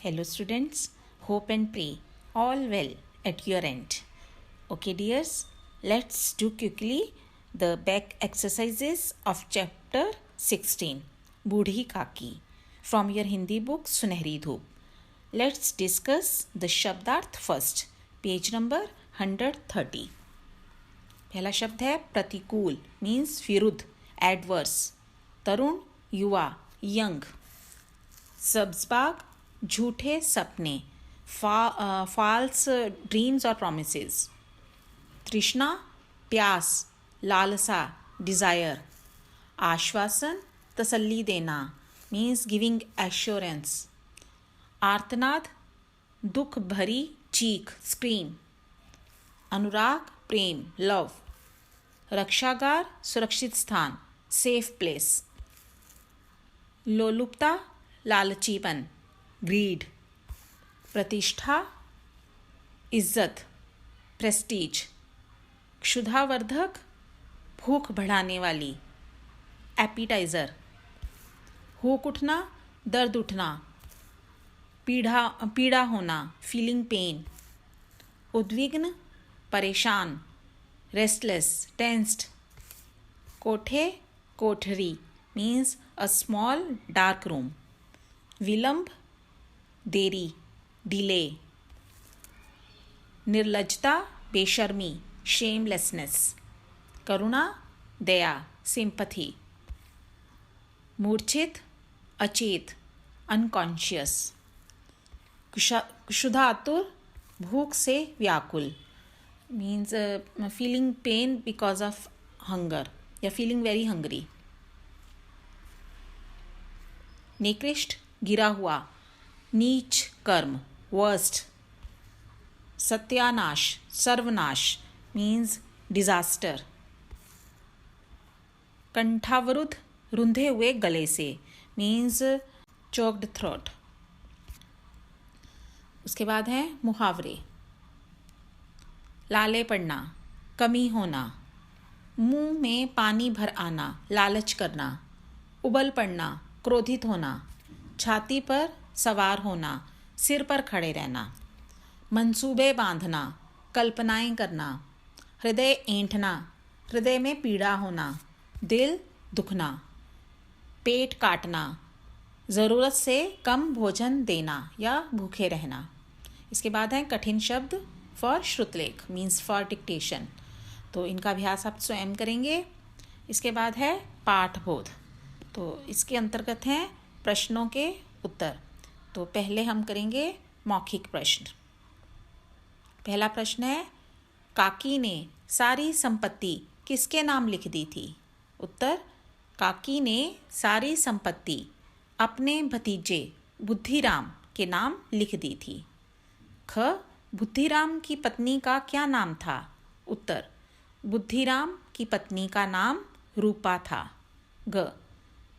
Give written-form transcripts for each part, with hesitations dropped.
Hello students, hope and pray all well at your end. Okay dears, let's do quickly the back exercises of chapter 16, Budhi Kaki from your Hindi book Sunehri Dhoop. Let's discuss the शब्दार्थ first, page number 130. पहला शब्द है प्रतिकूल means विरुद्ध adverse, तरुण युवा young, सब्जबाग झूठे सपने false dreams और प्रोमिसेस, तृष्णा प्यास लालसा डिज़ायर, आश्वासन तसल्ली देना मीन्स गिविंग एश्योरेंस, आर्तनाद दुख भरी चीख स्क्रीम, अनुराग प्रेम लव, रक्षागार सुरक्षित स्थान सेफ प्लेस, लोलुपता लालचीपन ग्रीड, प्रतिष्ठा इज्जत प्रेस्टीज, क्षुधावर्धक भूख बढ़ाने वाली एपिटाइजर, हुक उठना दर्द उठना पीड़ा होना फीलिंग पेन, उद्विग्न परेशान रेस्टलेस टेंस्ड, कोठे कोठरी means a small dark room, विलंब देरी डिले, निर्लज्जता बेशर्मी शेमलेसनेस, करुणा दया सिंपथी, मूर्छित अचेत अनकॉन्शियस, क्षुधातुर भूख से व्याकुल means feeling pain because of hunger या फीलिंग वेरी हंग्री, निकृष्ट गिरा हुआ नीच कर्म वर्स्ट, सत्यानाश सर्वनाश मीन्स डिजास्टर, कंठावरुद्ध रुंधे हुए गले से मीन्स चोक्ड थ्रोट। उसके बाद है मुहावरे, लाले पड़ना कमी होना, मुंह में पानी भर आना लालच करना, उबल पड़ना क्रोधित होना, छाती पर सवार होना सिर पर खड़े रहना, मंसूबे बांधना कल्पनाएं करना, हृदय ऐंठना हृदय में पीड़ा होना दिल दुखना, पेट काटना ज़रूरत से कम भोजन देना या भूखे रहना। इसके बाद है कठिन शब्द फॉर श्रुतलेख मीन्स फॉर डिक्टेशन, तो इनका अभ्यास आप स्वयं करेंगे। इसके बाद है पाठबोध, तो इसके अंतर्गत हैं प्रश्नों के उत्तर। तो पहले हम करेंगे मौखिक प्रश्न। पहला प्रश्न है काकी ने सारी संपत्ति किसके नाम लिख दी थी? उत्तर काकी ने सारी संपत्ति अपने भतीजे बुद्धिराम के नाम लिख दी थी। ख बुद्धिराम की पत्नी का क्या नाम था? उत्तर बुद्धिराम की पत्नी का नाम रूपा था। ग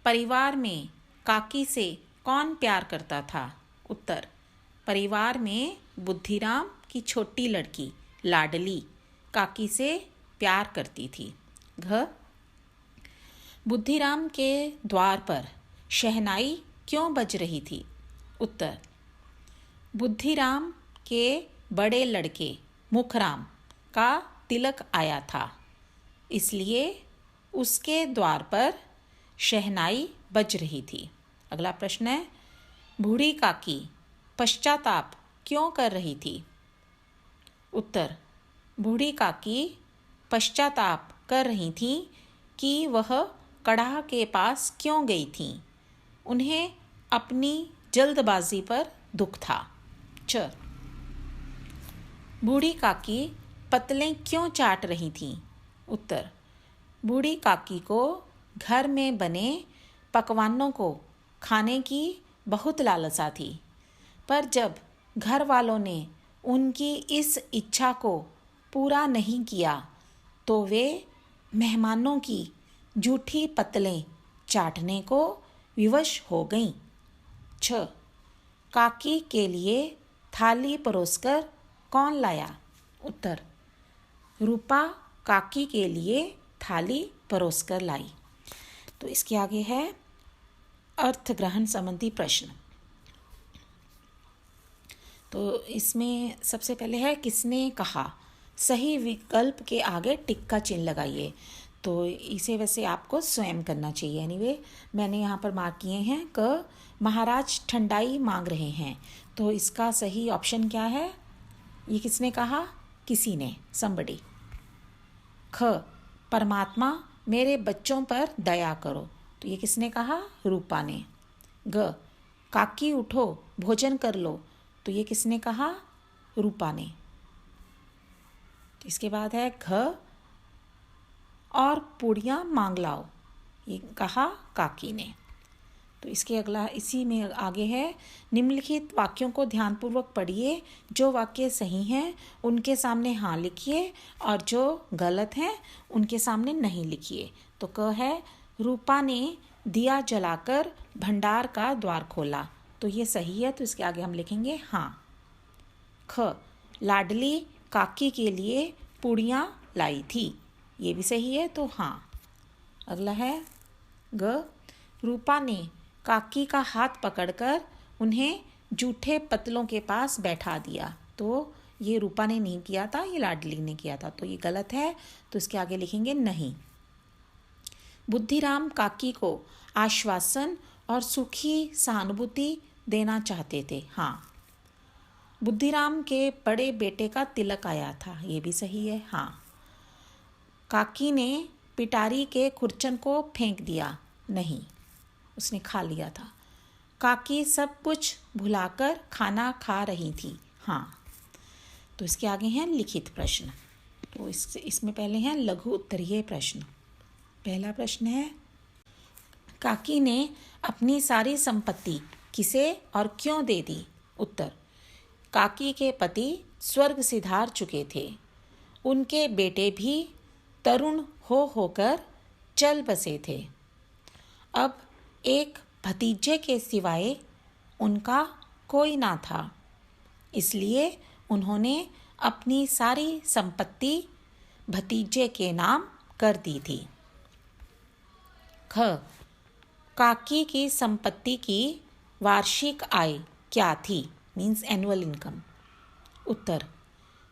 परिवार में काकी से कौन प्यार करता था? उत्तर परिवार में बुद्धिराम की छोटी लड़की लाडली काकी से प्यार करती थी। घ बुद्धिराम के द्वार पर शहनाई क्यों बज रही थी? उत्तर बुद्धिराम के बड़े लड़के मुखराम का तिलक आया था, इसलिए उसके द्वार पर शहनाई बज रही थी। अगला प्रश्न है बूढ़ी काकी पश्चाताप क्यों कर रही थी? उत्तर बूढ़ी काकी पश्चाताप कर रही थी कि वह कड़ाह के पास क्यों गई थीं। उन्हें अपनी जल्दबाजी पर दुख था। च बूढ़ी काकी पतलें क्यों चाट रही थीं? उत्तर बूढ़ी काकी को घर में बने पकवानों को खाने की बहुत लालसा थी, पर जब घर वालों ने उनकी इस इच्छा को पूरा नहीं किया तो वे मेहमानों की जूठी पतलें चाटने को विवश हो गईं। छ काकी के लिए थाली परोसकर कौन लाया? उत्तर रूपा काकी के लिए थाली परोसकर लाई। तो इसके आगे है अर्थ ग्रहण संबंधी प्रश्न। तो इसमें सबसे पहले है किसने कहा। सही विकल्प के आगे टिक का चिन्ह लगाइए। तो इसे वैसे आपको स्वयं करना चाहिए। एनीवे मैंने यहाँ पर मार्क किए हैं। क, महाराज ठंडाई मांग रहे हैं। तो इसका सही ऑप्शन क्या है? ये किसने कहा? किसी ने, somebody। ख, परमात्मा मेरे बच्चों पर दया करो। तो ये किसने कहा? रूपा ने। ग, काकी उठो भोजन कर लो। तो ये किसने कहा? रूपा ने। इसके बाद है घ, और पूड़ियाँ मांग लाओ। ये कहा काकी ने। तो इसके अगला इसी में आगे है, निम्नलिखित वाक्यों को ध्यानपूर्वक पढ़िए। जो वाक्य सही हैं उनके सामने हाँ लिखिए और जो गलत हैं उनके सामने नहीं लिखिए। तो क है, रूपा ने दिया जलाकर भंडार का द्वार खोला। तो ये सही है, तो इसके आगे हम लिखेंगे हाँ। ख, लाडली काकी के लिए पूड़ियाँ लाई थी। ये भी सही है, तो हाँ। अगला है ग, रूपा ने काकी का हाथ पकड़कर उन्हें जूठे पतलों के पास बैठा दिया। तो ये रूपा ने नहीं किया था, ये लाडली ने किया था। तो ये गलत है, तो इसके आगे लिखेंगे नहीं। बुद्धिराम काकी को आश्वासन और सुखी सहानुभूति देना चाहते थे। हाँ। बुद्धिराम के बड़े बेटे का तिलक आया था। ये भी सही है, हाँ। काकी ने पिटारी के खुरचन को फेंक दिया। नहीं, उसने खा लिया था। काकी सब कुछ भुलाकर खाना खा रही थी। हाँ। तो इसके आगे हैं लिखित प्रश्न। तो इसमें पहले हैं लघु उत्तरीय प्रश्न। पहला प्रश्न है, काकी ने अपनी सारी संपत्ति किसे और क्यों दे दी? उत्तर, काकी के पति स्वर्ग सिधार चुके थे। उनके बेटे भी तरुण होकर चल बसे थे। अब एक भतीजे के सिवाय उनका कोई ना था, इसलिए उन्होंने अपनी सारी संपत्ति भतीजे के नाम कर दी थी। ख, काकी की संपत्ति की वार्षिक आय क्या थी? Means annual income. उत्तर,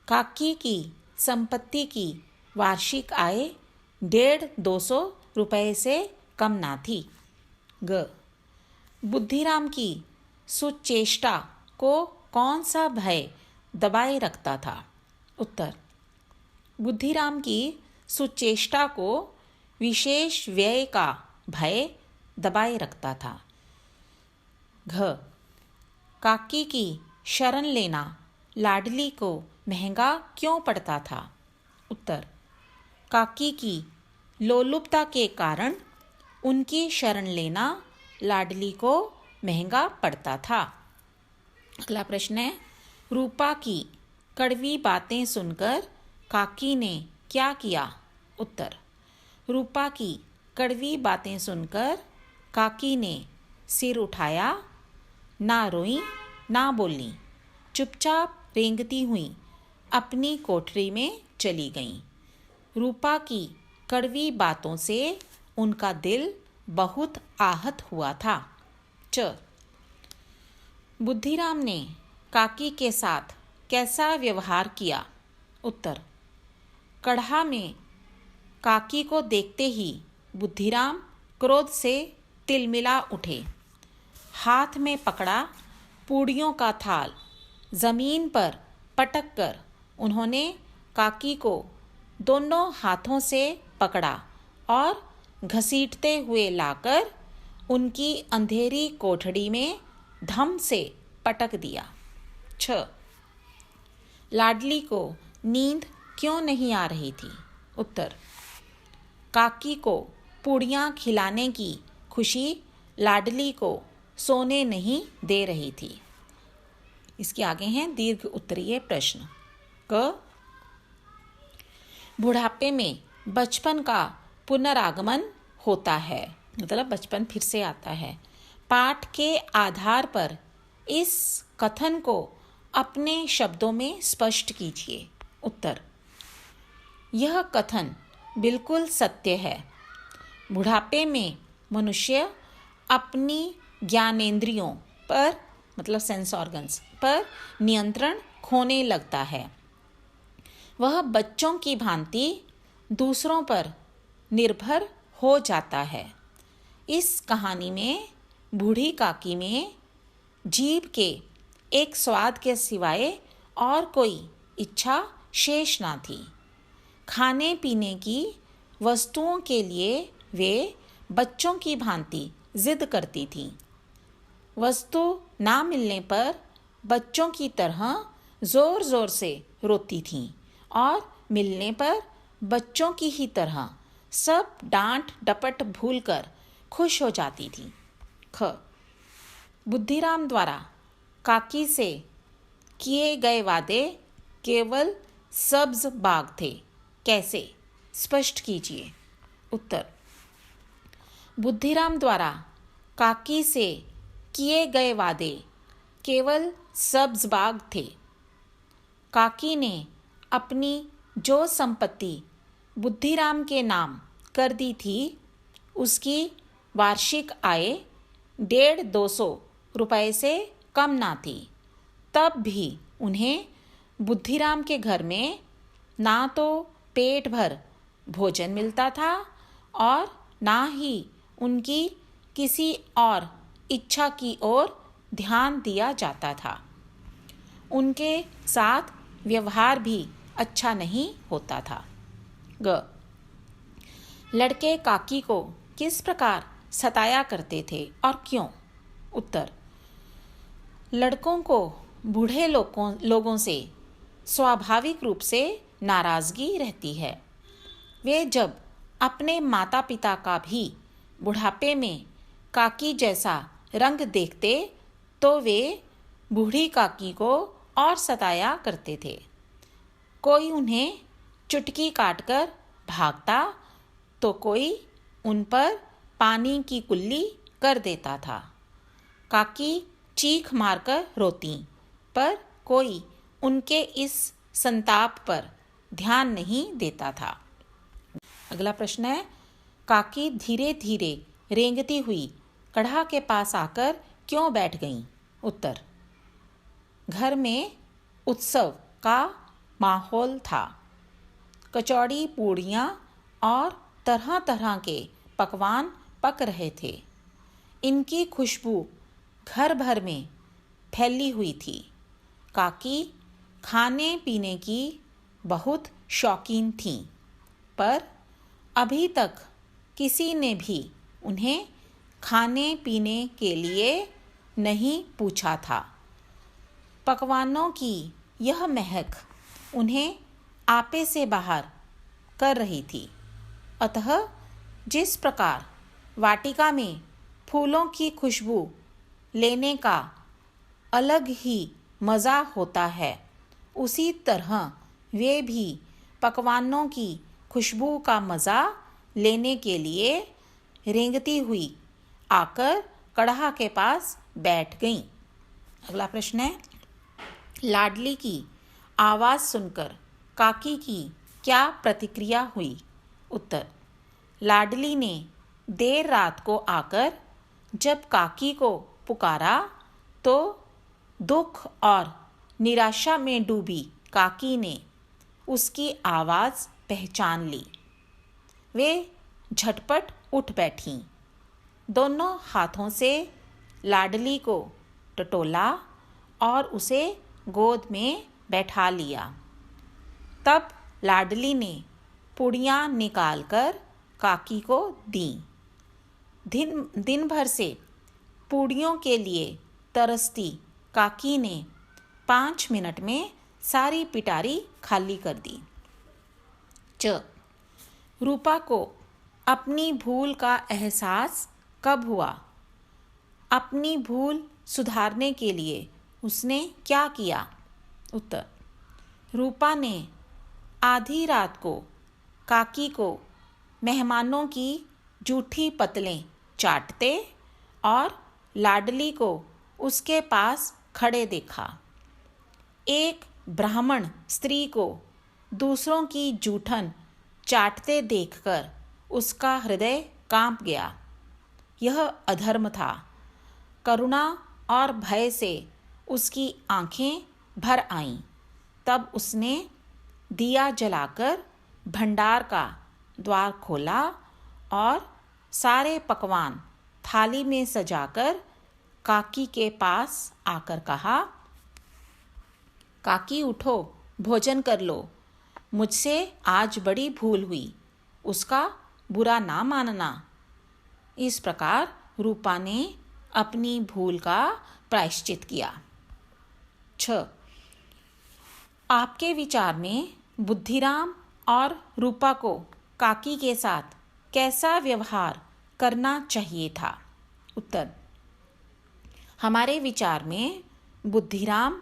काकी की संपत्ति की वार्षिक आय 150-200 रुपये से कम ना थी। ग, बुद्धिराम की सुचेष्टा को कौन सा भय दबाए रखता था? उत्तर, बुद्धिराम की सुचेष्टा को विशेष व्यय का भय दबाए रखता था। घ, काकी की शरण लेना लाडली को महंगा क्यों पड़ता था? उत्तर, काकी की लोलुपता के कारण उनकी शरण लेना लाडली को महंगा पड़ता था। अगला प्रश्न है, रूपा की कड़वी बातें सुनकर काकी ने क्या किया? उत्तर, रूपा की कड़वी बातें सुनकर काकी ने सिर उठाया, ना रोई ना बोली, चुपचाप रेंगती हुई अपनी कोठरी में चली गईं। रूपा की कड़वी बातों से उनका दिल बहुत आहत हुआ था। च, बुद्धिराम ने काकी के साथ कैसा व्यवहार किया? उत्तर, कढ़ा में काकी को देखते ही बुद्धिराम क्रोध से तिलमिला उठे। हाथ में पकड़ा पूड़ियों का थाल जमीन पर पटक कर उन्होंने काकी को दोनों हाथों से पकड़ा और घसीटते हुए लाकर उनकी अंधेरी कोठड़ी में धम से पटक दिया। 6, लाडली को नींद क्यों नहीं आ रही थी? उत्तर, काकी को पूड़ियाँ खिलाने की खुशी लाडली को सोने नहीं दे रही थी। इसके आगे हैं दीर्घ उत्तरीय प्रश्न। क, बुढ़ापे में बचपन का पुनरागमन होता है, मतलब बचपन फिर से आता है। पाठ के आधार पर इस कथन को अपने शब्दों में स्पष्ट कीजिए। उत्तर, यह कथन बिल्कुल सत्य है। बुढ़ापे में मनुष्य अपनी ज्ञानेंद्रियों पर मतलब सेंस ऑर्गन्स पर नियंत्रण खोने लगता है। वह बच्चों की भांति दूसरों पर निर्भर हो जाता है। इस कहानी में बूढ़ी काकी में जीभ के एक स्वाद के सिवाय और कोई इच्छा शेष ना थी। खाने पीने की वस्तुओं के लिए वे बच्चों की भांति जिद करती थीं। वस्तु ना मिलने पर बच्चों की तरह जोर जोर से रोती थीं और मिलने पर बच्चों की ही तरह सब डांट डपट भूलकर खुश हो जाती थीं। ख बुद्धिराम द्वारा काकी से किए गए वादे केवल सब्ज बाग थे, कैसे? स्पष्ट कीजिए। उत्तर, बुद्धिराम द्वारा काकी से किए गए वादे केवल सब्ज बाग थे। काकी ने अपनी जो संपत्ति बुद्धिराम के नाम कर दी थी, उसकी वार्षिक आय 150-200 रुपये से कम ना थी। तब भी उन्हें बुद्धिराम के घर में ना तो पेट भर भोजन मिलता था और ना ही उनकी किसी और इच्छा की ओर ध्यान दिया जाता था। उनके साथ व्यवहार भी अच्छा नहीं होता था। ग लड़के काकी को किस प्रकार सताया करते थे और क्यों? उत्तर, लड़कों को बूढ़े लोगों से स्वाभाविक रूप से नाराज़गी रहती है। वे जब अपने माता पिता का भी बुढ़ापे में काकी जैसा रंग देखते तो वे बूढ़ी काकी को और सताया करते थे। कोई उन्हें चुटकी काटकर भागता तो कोई उन पर पानी की कुल्ली कर देता था। काकी चीख मारकर रोती, पर कोई उनके इस संताप पर ध्यान नहीं देता था। अगला प्रश्न है, काकी धीरे धीरे रेंगती हुई कढ़ा के पास आकर क्यों बैठ गईं? उत्तर, घर में उत्सव का माहौल था। कचौड़ी, पूड़ियाँ और तरह तरह के पकवान पक रहे थे। इनकी खुशबू घर भर में फैली हुई थी। काकी खाने पीने की बहुत शौकीन थीं, पर अभी तक किसी ने भी उन्हें खाने पीने के लिए नहीं पूछा था। पकवानों की यह महक उन्हें आपे से बाहर कर रही थी। अतः जिस प्रकार वाटिका में फूलों की खुशबू लेने का अलग ही मज़ा होता है, उसी तरह वे भी पकवानों की खुशबू का मज़ा लेने के लिए रेंगती हुई आकर कढ़ा के पास बैठ गईं। अगला प्रश्न है, लाडली की आवाज़ सुनकर काकी की क्या प्रतिक्रिया हुई? उत्तर, लाडली ने देर रात को आकर जब काकी को पुकारा तो दुख और निराशा में डूबी काकी ने उसकी आवाज़ पहचान ली। वे झटपट उठ बैठीं, दोनों हाथों से लाडली को टटोला और उसे गोद में बैठा लिया। तब लाडली ने पूड़ियाँ निकालकर काकी को दीं। दिन भर से पूड़ियों के लिए तरसती काकी ने 5 मिनट में सारी पिटारी खाली कर दी। च रूपा को अपनी भूल का एहसास कब हुआ? अपनी भूल सुधारने के लिए उसने क्या किया? उत्तर, रूपा ने आधी रात को काकी को मेहमानों की जूठी पतलें चाटते और लाडली को उसके पास खड़े देखा। एक ब्राह्मण स्त्री को दूसरों की जूठन चाटते देखकर उसका हृदय कांप गया। यह अधर्म था। करुणा और भय से उसकी आंखें भर आईं। तब उसने दिया जलाकर भंडार का द्वार खोला और सारे पकवान थाली में सजाकर काकी के पास आकर कहा, काकी उठो, भोजन कर लो। मुझसे आज बड़ी भूल हुई, उसका बुरा ना मानना। इस प्रकार रूपा ने अपनी भूल का प्रायश्चित किया। 6. आपके विचार में बुद्धिराम और रूपा को काकी के साथ कैसा व्यवहार करना चाहिए था? उत्तर: हमारे विचार में बुद्धिराम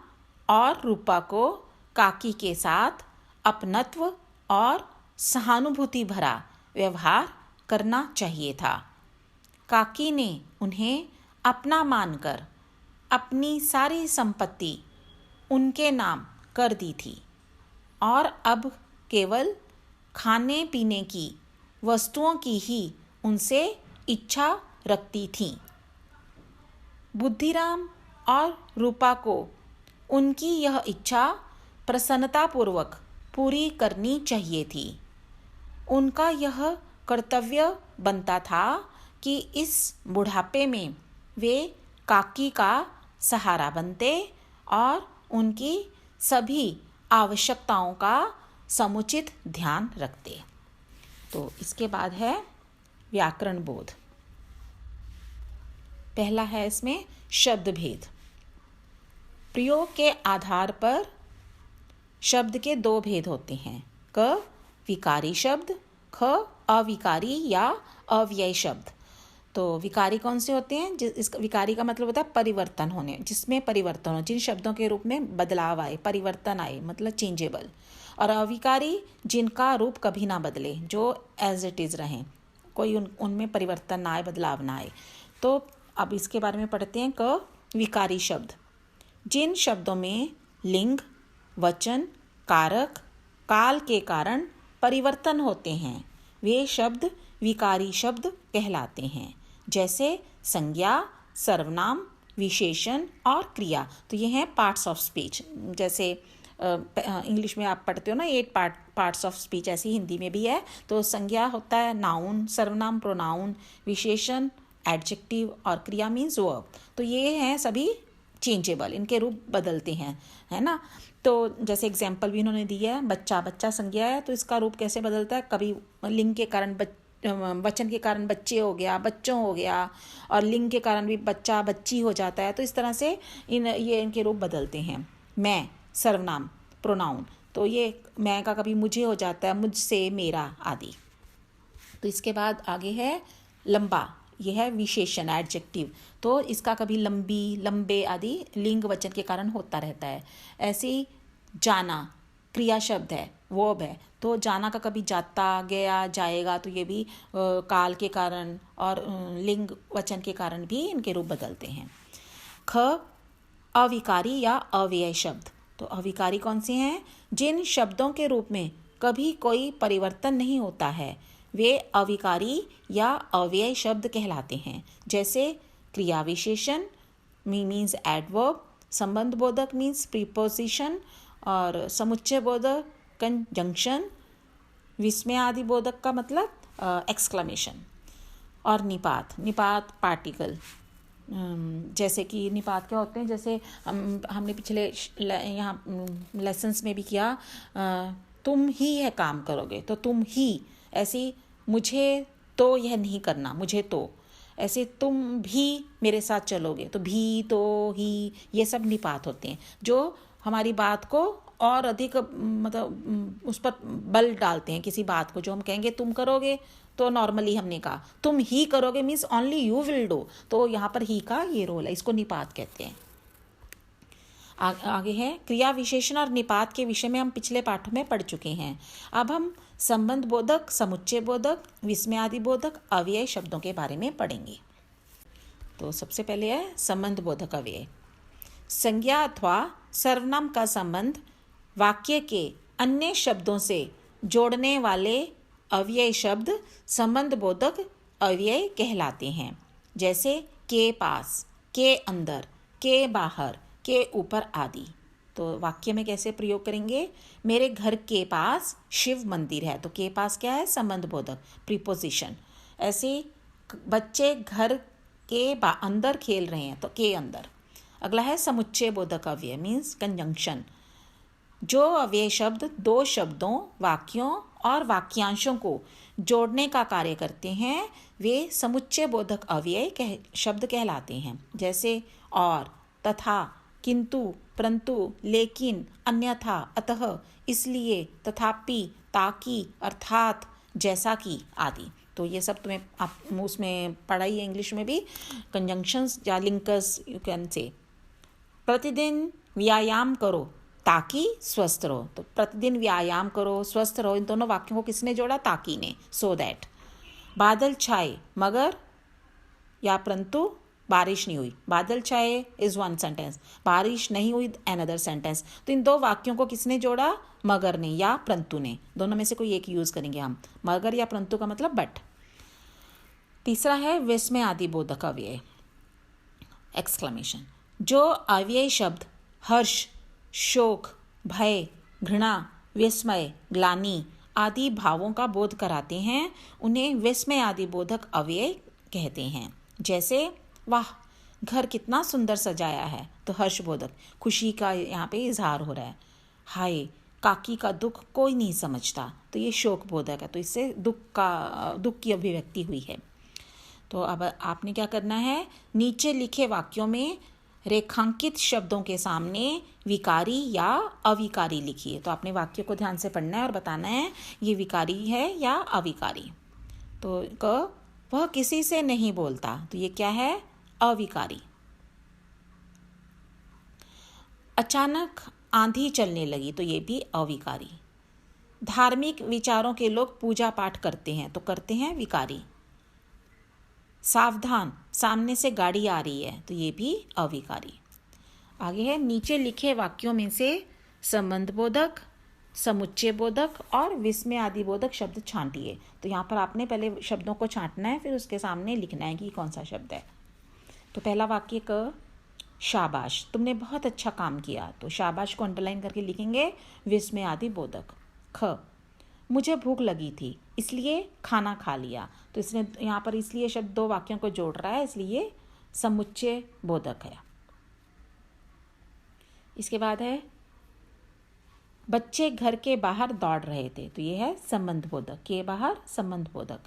और रूपा को काकी के साथ अपनत्व और सहानुभूति भरा व्यवहार करना चाहिए था। काकी ने उन्हें अपना मानकर अपनी सारी संपत्ति उनके नाम कर दी थी और अब केवल खाने पीने की वस्तुओं की ही उनसे इच्छा रखती थीं। बुद्धिराम और रूपा को उनकी यह इच्छा प्रसन्नतापूर्वक पूरी करनी चाहिए थी। उनका यह कर्तव्य बनता था कि इस बुढ़ापे में वे काकी का सहारा बनते और उनकी सभी आवश्यकताओं का समुचित ध्यान रखते। तो इसके बाद है व्याकरण बोध। पहला है इसमें शब्द भेद। प्रयोग के आधार पर शब्द के 2 भेद होते हैं, क विकारी शब्द, ख अविकारी या अव्यय शब्द। तो विकारी कौन से होते हैं? इस विकारी का मतलब होता है परिवर्तन होने, जिसमें परिवर्तन हो, जिन शब्दों के रूप में बदलाव आए, परिवर्तन आए, मतलब चेंजेबल। और अविकारी जिनका रूप कभी ना बदले, जो एज इट इज़ रहें, कोई उनमें परिवर्तन ना आए, बदलाव ना आए। तो अब इसके बारे में पढ़ते हैं। क विकारी शब्द, जिन शब्दों में लिंग, वचन, कारक, काल के कारण परिवर्तन होते हैं, वे शब्द विकारी शब्द कहलाते हैं। जैसे संज्ञा, सर्वनाम, विशेषण और क्रिया। तो ये हैं पार्ट्स ऑफ स्पीच। जैसे इंग्लिश में आप पढ़ते हो ना 8 पार्ट्स ऑफ स्पीच, ऐसी हिंदी में भी है। तो संज्ञा होता है नाउन, सर्वनाम प्रोनाउन, विशेषण एडजेक्टिव और क्रिया मीन्स वर्ब। तो ये हैं सभी चेंजेबल, इनके रूप बदलते हैं, है ना। तो जैसे एग्जाम्पल भी इन्होंने दिया है, बच्चा, बच्चा संज्ञा है तो इसका रूप कैसे बदलता है? कभी लिंग के कारण वचन के कारण बच्चे हो गया, बच्चों हो गया, और लिंग के कारण भी बच्चा, बच्ची हो जाता है। तो इस तरह से ये इनके रूप बदलते हैं। मैं, सर्वनाम प्रोनाउन, तो ये मैं का कभी मुझे हो जाता है, मुझसे, मेरा आदि। तो इसके बाद आगे है लंबा, यह है विशेषण एडजेक्टिव। तो इसका कभी लंबी, लंबे आदि लिंग वचन के कारण होता रहता है। ऐसे ही जाना क्रिया शब्द है, वर्ब है, तो जाना का कभी जाता, गया, जाएगा, तो ये भी काल के कारण और लिंग वचन के कारण भी इनके रूप बदलते हैं। ख अविकारी या अव्यय शब्द। तो अविकारी कौन से हैं? जिन शब्दों के रूप में कभी कोई परिवर्तन नहीं होता है, वे अविकारी या अव्यय शब्द कहलाते हैं। जैसे क्रिया विशेषण मीन्स एडवर्ब, संबंध बोधक मीन्स प्रीपोजिशन, और समुच्चय बोधक कंजंक्शन, विस्मय आदि बोधक का मतलब एक्सक्लेमेशन। और निपात, निपात पार्टिकल। जैसे कि निपात क्या होते हैं? जैसे हमने पिछले यहाँ लेसन्स में भी किया, तुम ही यह काम करोगे, तो तुम ही। ऐसी मुझे तो यह नहीं करना, मुझे तो। ऐसे तुम भी मेरे साथ चलोगे, तो भी, तो, ही, ये सब निपात होते हैं जो हमारी बात को और अधिक मतलब उस पर बल डालते हैं। किसी बात को जो हम कहेंगे तुम करोगे, तो नॉर्मली हमने कहा तुम ही करोगे means only you will do, तो यहाँ पर ही का ये रोल है, इसको निपात कहते हैं। आगे है क्रिया विशेषण और निपात के विषय में हम पिछले पाठों में पढ़ चुके हैं। अब हम संबंध बोधक, समुच्चय बोधक, विस्मयादि बोधक, अव्यय शब्दों के बारे में पढ़ेंगे। तो सबसे पहले है संबंध बोधक अव्यय। संज्ञा अथवा सर्वनाम का संबंध वाक्य के अन्य शब्दों से जोड़ने वाले अव्यय शब्द संबंध बोधक अव्यय कहलाते हैं। जैसे के पास, के अंदर, के बाहर, के ऊपर आदि। तो वाक्य में कैसे प्रयोग करेंगे? मेरे घर के पास शिव मंदिर है, तो के पास क्या है? संबंध बोधक, प्रीपोजिशन। ऐसे बच्चे घर के अंदर खेल रहे हैं, तो के अंदर। अगला है समुच्चय बोधक अव्यय, मीन्स कंजंक्शन। जो अव्यय शब्द दो शब्दों, वाक्यों और वाक्यांशों को जोड़ने का कार्य करते हैं वे समुच्चय बोधक अव्यय शब्द कहलाते हैं। जैसे और, तथा, किंतु, परंतु, लेकिन, अन्यथा, अतः, इसलिए, तथापि, ताकि, अर्थात, जैसा कि आदि। तो ये सब तुम्हें आप उसमें पढ़ाई है इंग्लिश में भी, कंजंक्शंस या लिंकर्स यू कैन से। प्रतिदिन व्यायाम करो ताकि स्वस्थ रहो, तो प्रतिदिन व्यायाम करो, स्वस्थ रहो, इन दोनों वाक्यों को किसने जोड़ा? ताकि ने, सो दैट। बादल छाए मगर या परंतु बारिश नहीं हुई। बादल छाए इज वन सेंटेंस, बारिश नहीं हुई अनदर सेंटेंस। तो इन दो वाक्यों को किसने जोड़ा? मगर ने या परंतु ने, दोनों में से कोई एक यूज करेंगे हम। मगर या परंतु का मतलब बट। तीसरा है विस्मय आदि बोधक अव्यय, एक्सक्लेमेशन। जो अव्यय शब्द हर्ष, शोक, भय, घृणा, विस्मय, ग्लानि आदि भावों का बोध कराते हैं उन्हें विस्मय आदि बोधक अव्यय कहते हैं। जैसे वाह, घर कितना सुंदर सजाया है, तो हर्षबोधक, खुशी का यहाँ पे इजहार हो रहा है। हाय, काकी का दुख कोई नहीं समझता, तो ये शोक बोधक है, तो इससे दुख की अभिव्यक्ति हुई है। तो अब आपने क्या करना है? नीचे लिखे वाक्यों में रेखांकित शब्दों के सामने विकारी या अविकारी लिखिए। तो आपने वाक्य को ध्यान से पढ़ना है और बताना है ये विकारी है या अविकारी। तो वह किसी से नहीं बोलता, तो ये क्या है? अविकारी। अचानक आंधी चलने लगी, तो ये भी अविकारी। धार्मिक विचारों के लोग पूजा पाठ करते हैं, तो करते हैं विकारी। सावधान, सामने से गाड़ी आ रही है, तो ये भी अविकारी। आगे है नीचे लिखे वाक्यों में से संबंध बोधक, समुच्चय बोधक और विस्मय आदि बोधक शब्द छांटिए। तो यहाँ पर आपने पहले शब्दों को छांटना है, फिर उसके सामने लिखना है कि कौन सा शब्द है। तो पहला वाक्य क, शाबाश, तुमने बहुत अच्छा काम किया, तो शाबाश को अंडरलाइन करके लिखेंगे विस्मय आदि बोधक। ख, मुझे भूख लगी थी इसलिए खाना खा लिया, तो इसने यहाँ पर इसलिए शब्द दो वाक्यों को जोड़ रहा है, इसलिए समुच्चय बोधक है। इसके बाद है बच्चे घर के बाहर दौड़ रहे थे, तो ये है संबंध बोधक, के बाहर संबंध बोधक।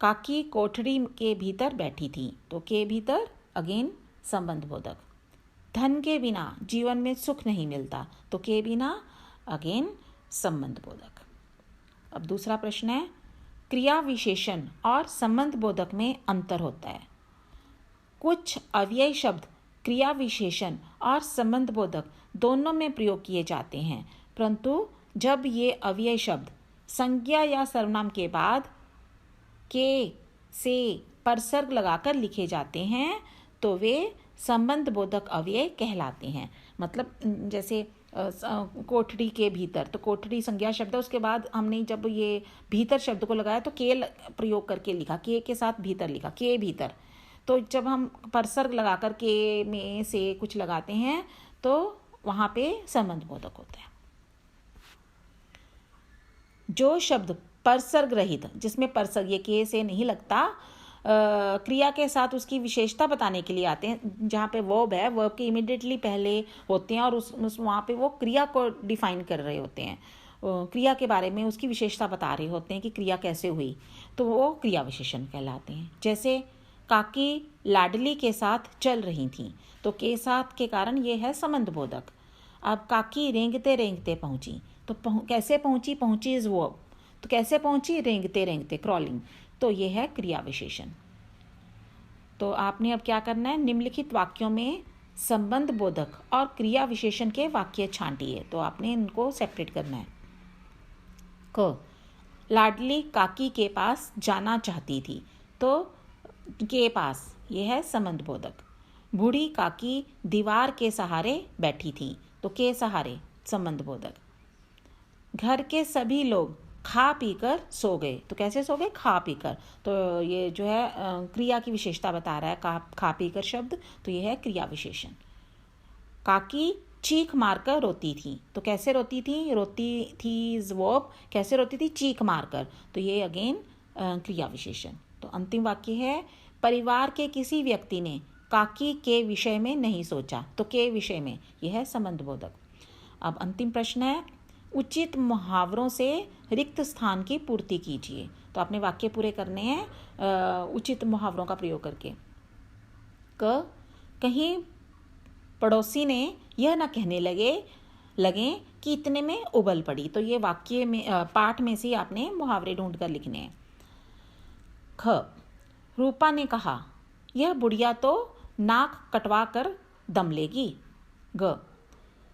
काकी कोठरी के भीतर बैठी थी, तो के भीतर अगेन संबंध बोधक। धन के बिना जीवन में सुख नहीं मिलता, तो के बिना अगेन संबंध बोधक। अब दूसरा प्रश्न है क्रिया विशेषण और संबंध बोधक में अंतर होता है। कुछ अव्यय शब्द क्रिया विशेषण और संबंध बोधक दोनों में प्रयोग किए जाते हैं, परंतु जब ये अव्यय शब्द संज्ञा या सर्वनाम के बाद के से परसर्ग लगाकर लिखे जाते हैं तो वे संबंध बोधक अव्यय कहलाते हैं। मतलब जैसे कोठरी के भीतर, तो कोठरी संज्ञा शब्द है, उसके बाद हमने जब ये भीतर शब्द को लगाया तो के प्रयोग करके लिखा, के साथ भीतर लिखा, के भीतर। तो जब हम परसर्ग लगाकर के में से कुछ लगाते हैं तो वहाँ पे संबंध बोधक होता है। जो शब्द परसर्ग रहित, जिसमें परसर्ग ये के से नहीं लगता, क्रिया के साथ उसकी विशेषता बताने के लिए आते हैं। जहाँ पे वर्ब है, वर्ब के इमिडिएटली पहले होते हैं और उस वहाँ पे वो क्रिया को डिफाइन कर रहे होते हैं, क्रिया के बारे में उसकी विशेषता बता रहे होते हैं कि क्रिया कैसे हुई, तो वो क्रिया विशेषण कहलाते हैं। जैसे काकी लाडली के साथ चल रही थी, तो के साथ के कारण ये है संबंध बोधक। अब काकी रेंगते रेंगते पहुँची, तो कैसे पहुँची? पहुँची इज वर्ब, तो कैसे पहुँची? रेंगते रेंगते, क्रॉलिंग, तो ये है क्रिया विशेषण। तो आपने अब क्या करना है? निम्नलिखित वाक्यों में संबंध बोधक और क्रिया विशेषण के वाक्य छांटिए। तो आपने इनको सेपरेट करना है। क, लाडली काकी के पास जाना चाहती थी, तो के पास, ये है संबंध बोधक। बूढ़ी काकी दीवार के सहारे बैठी थी, तो के सहारे, संबंध बोधक। घर के सभी लोग खा पी कर सो गए। तो कैसे सो गए? खा पी कर। तो ये जो है क्रिया की विशेषता बता रहा है खा पी कर शब्द, तो ये है क्रिया विशेषण। काकी चीख मारकर रोती थी। तो कैसे रोती थी? रोती थी इज वर्ब। कैसे रोती थी? चीख मारकर। तो ये अगेन क्रिया विशेषण। तो अंतिम वाक्य है, परिवार के किसी व्यक्ति ने काकी के विषय में नहीं सोचा। तो के विषय में, यह है संबंधबोधक। अब अंतिम प्रश्न है, उचित मुहावरों से रिक्त स्थान की पूर्ति कीजिए। तो आपने वाक्य पूरे करने हैं उचित मुहावरों का प्रयोग करके। कहीं पड़ोसी ने यह न कहने लगे कि इतने में उबल पड़ी। तो ये वाक्य में पाठ में से आपने मुहावरे ढूंढ कर लिखने हैं। ख, रूपा ने कहा, यह बुढ़िया तो नाक कटवा कर दम लेगी। ग,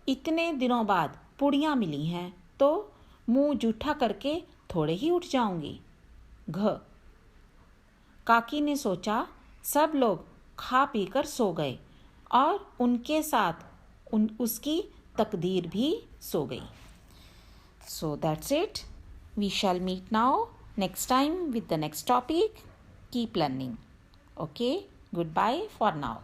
इतने दिनों बाद पुड़ियाँ मिली हैं तो मुंह जूठा करके थोड़े ही उठ जाऊंगी। घ, काकी ने सोचा सब लोग खा पी कर सो गए और उनके साथ उसकी तकदीर भी सो गई। So that's it. We shall meet now next time with the next topic. Keep learning. Okay, goodbye for now.